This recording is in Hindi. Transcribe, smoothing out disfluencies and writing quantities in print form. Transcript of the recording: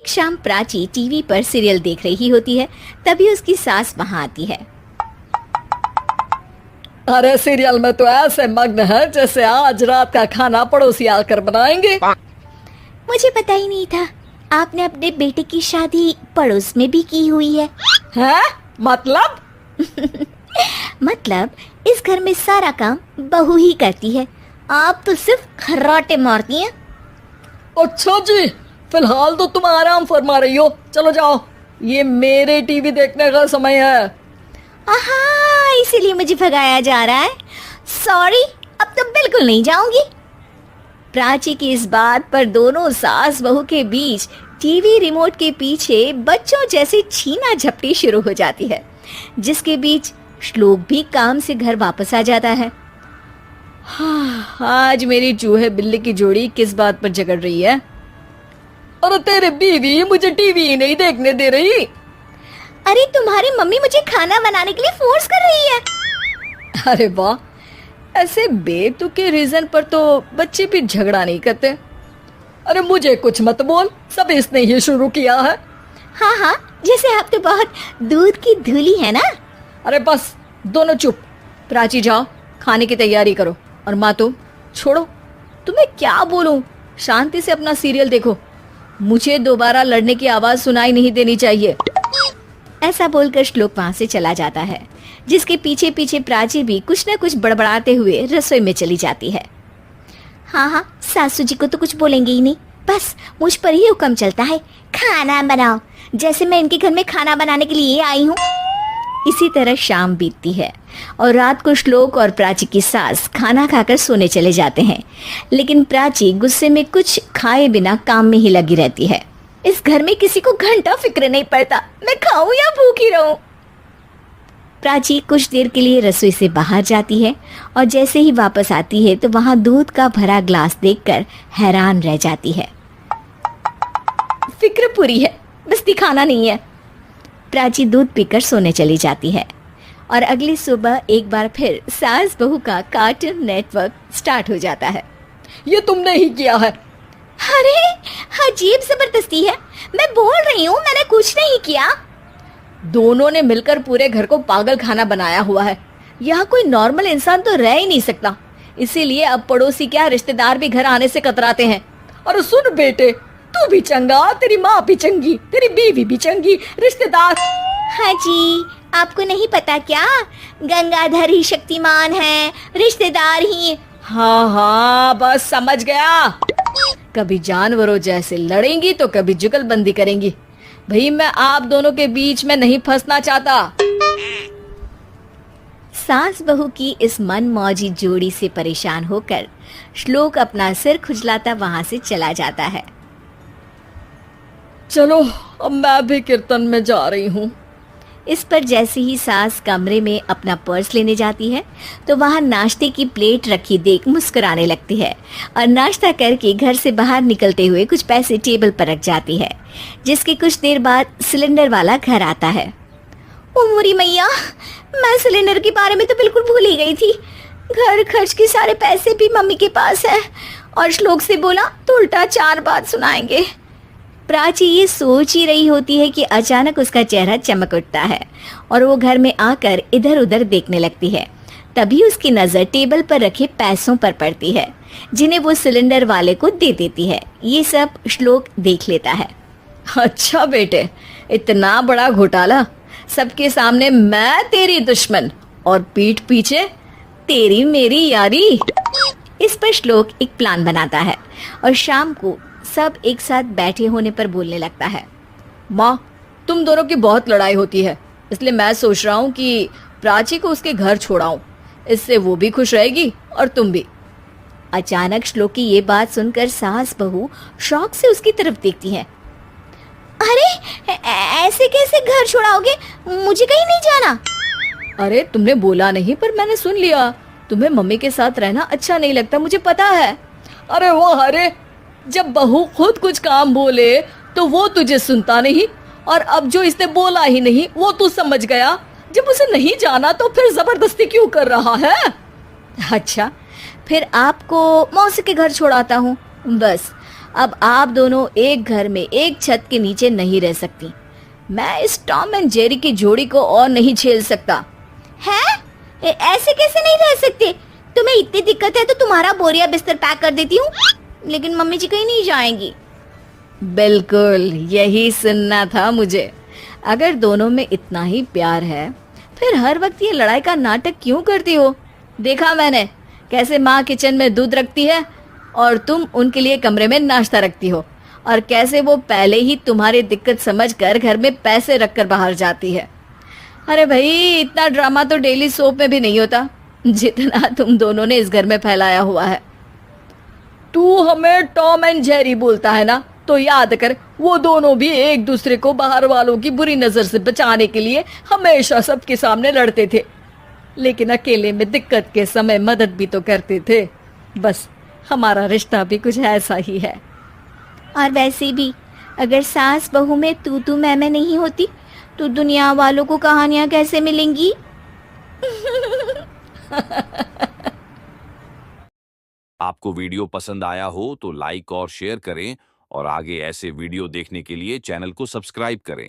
शाम प्राची टीवी पर सीरियल देख रही होती है। तभी उसकी सास वहां आती है। अरे सीरियल में तो ऐसे मग्न है जैसे आज रात का खाना पड़ोसी आकर बनाएंगे। मुझे पता ही नहीं था आपने अपने बेटे की शादी पड़ोस में भी की हुई है। हैं? मतलब? मतलब इस घर में सारा काम बहू ही करती है, आप तो सिर्फ खर्राटे मारती हैं। अच्छा जी, फिलहाल तो तुम आराम फरमा रही हो, चलो जाओ, ये मेरे टीवी देखने का समय है। आहा, इसीलिए मुझे भगाया जा रहा है। सॉरी, अब तो बिल्कुल नहीं जाऊंगी। प्राची की इस बात पर दोनों सास बहू के बीच टीवी रिमोट के पीछे बच्चों जैसे छीना झपटी शुरू हो जाती है, जिसके बीच श्लोक भी काम से घर वापस आ जाता है। हाँ, आज मेरी चूहे बिल्ली की जोड़ी किस बात पर झगड़ रही है? अरे तेरे बीवी मुझे टीवी ही नहीं देखने दे रही। अरे तुम्हारी मम्मी मुझे खाना बनाने के लिए फोर्स कर रही है। अरे वाह, ऐसे बेतुके रीजन पर तो बच्चे भी झगड़ा नहीं करते। अरे मुझे कुछ मत बोल, सब इसने ही शुरू किया है। हाँ हाँ, जैसे आप तो बहुत दूध की धूली है ना। अरे बस दोनों चुप। प्राची जाओ, खाने की तैयारी करो। और माँ तुम छोड़ो, तुम्हें क्या बोलूं, शांति से अपना सीरियल देखो, मुझे दोबारा लड़ने की आवाज सुनाई नहीं देनी चाहिए। ऐसा बोलकर श्लोक वहां से चला जाता है, जिसके पीछे पीछे प्राची भी कुछ न कुछ बड़बड़ाते हुए रसोई में चली जाती है। हाँ हाँ, सासू जी को तो कुछ बोलेंगे ही नहीं, बस मुझ पर ही हुक्म चलता है, खाना बनाओ, जैसे मैं इनके घर में खाना बनाने के लिए आई हूँ। इसी तरह शाम बीतती है और रात को श्लोक और प्राची की सास खाना खाकर सोने चले जाते हैं, लेकिन प्राची गुस्से में कुछ खाए बिना काम में ही लगी रहती है। इस घर में किसी को घंटा फिक्र नहीं पड़ता, मैं खाऊं या भूखी रहूं। प्राची कुछ देर के लिए रसोई से बाहर जाती है और जैसे ही वापस आती है तो वहां दूध का भरा ग्लास देखकर हैरान रह जाती है। फिक्र पूरी है, बस दिखाना नहीं है। प्राची दूध पीकर सोने चली जाती है और अगली सुबह एक बार फिर सास बहू का कार्टून नेटवर्क स्टार्ट हो जाता है। ये तुमने ही किया है। अरे अजीब जबरदस्ती है, मैं बोल रही हूँ मैंने कुछ नहीं किया। दोनों ने मिलकर पूरे घर को पागल खाना बनाया हुआ है। यहाँ कोई नॉर्मल इंसान तो रह ही नहीं सकता, इसीलिए अब पड़ोसी क्या रिश्तेदार भी घर आने से कतराते हैं। और सुन बेटे, तू भी चंगा, तेरी माँ भी चंगी, तेरी बीवी भी चंगी, रिश्तेदार। हाँ जी, आपको नहीं पता क्या, गंगाधर ही शक्तिमान है, रिश्तेदार ही। हाँ हाँ, बस समझ गया। कभी जानवरों जैसे लड़ेंगी तो कभी जुगलबंदी करेंगी। भाई मैं आप दोनों के बीच में नहीं फंसना चाहता। सास बहू की इस मनमौजी जोड़ी से परेशान होकर श्लोक अपना सिर खुजलाता वहां से चला जाता है। चलो अब मैं भी कीर्तन में जा रही हूँ। इस पर जैसे ही सास कमरे में अपना पर्स लेने जाती है तो वहां नाश्ते की प्लेट रखी देख मुस्कुराने लगती है और नाश्ता करके घर से बाहर निकलते हुए कुछ पैसे टेबल पर रख जाती है, जिसके कुछ देर बाद सिलेंडर वाला घर आता है। ओ मोरी मैया, मैं सिलेंडर के बारे में तो बिल्कुल भूल ही गई थी। घर खर्च के सारे पैसे भी मम्मी के पास है और श्लोक से बोला तो उल्टा 4 बात सुनाएंगे। प्राची ये सोच ही रही होती है कि अचानक उसका चेहरा चमक उठता है और वो घर में आकर इधर उधर देखने लगती है। तभी उसकी नजर टेबल पर रखे पैसों पर पड़ती है, जिन्हें वो सिलेंडर वाले को दे देती है। ये सब श्लोक देख लेता है। अच्छा बेटे, इतना बड़ा घोटाला, सबके सामने मैं तेरी दुश्मन और पीठ पीछे तेरी मेरी यारी। इस पर श्लोक एक प्लान बनाता है और शाम को सब एक साथ बैठे होने पर बोलने लगता है। माँ, तुम दोनों की बहुत लड़ाई होती है, इसलिए मैं सोच रहा हूँ कि प्राची को उसके घर छोड़ाऊं, इससे वो भी खुश रहेगी और तुम भी। अचानक श्लोक की ये बात सुनकर सास बहू शौक से उसकी तरफ देखती है। अरे ऐसे कैसे घर छोड़ाओगे, मुझे कहीं नहीं जाना। अरे तुमने बोला नहीं पर मैंने सुन लिया, तुम्हें मम्मी के साथ रहना अच्छा नहीं लगता, मुझे पता है। अरे वो अरे, जब बहू खुद कुछ काम बोले तो वो तुझे सुनता नहीं, और अब जो इसने बोला ही नहीं वो तू समझ गया। जब उसे नहीं जाना तो फिर जबरदस्ती क्यों कर रहा है? अच्छा, फिर आपको मौसी के घर छोड़ाता हूँ, बस अब आप दोनों एक घर में एक छत के नीचे नहीं रह सकती। मैं इस टॉम एंड जेरी की जोड़ी को और नहीं झेल सकता। है? ऐसे कैसे नहीं रह सकते? तुम्हें इतनी दिक्कत है तो तुम्हारा बोरिया बिस्तर पैक कर देती हूँ, लेकिन मम्मी जी कहीं नहीं जाएंगी। बिल्कुल यही सुनना था मुझे। अगर दोनों में इतना ही प्यार है फिर हर वक्त ये लड़ाई का नाटक क्यों करती हो? देखा मैंने कैसे माँ किचन में दूध रखती है और तुम उनके लिए कमरे में नाश्ता रखती हो, और कैसे वो पहले ही तुम्हारी दिक्कत समझकर घर में पैसे रखकर बाहर जाती है। अरे भाई, इतना ड्रामा तो डेली सोप में भी नहीं होता जितना तुम दोनों ने इस घर में फैलाया हुआ है। तू हमें टॉम एंड जेरी बोलता है ना, तो याद कर वो दोनों भी एक दूसरे को बाहर वालों की बुरी नजर से बचाने के लिए हमेशा सबके सामने लड़ते थे, लेकिन अकेले में दिक्कत के समय मदद भी तो करते थे। बस हमारा रिश्ता भी कुछ ऐसा ही है। और वैसे भी अगर सास बहू में तू मैं नहीं होती तो दुनिया वालों को कहानियां कैसे मिलेंगी? आपको वीडियो पसंद आया हो तो लाइक और शेयर करें और आगे ऐसे वीडियो देखने के लिए चैनल को सब्सक्राइब करें।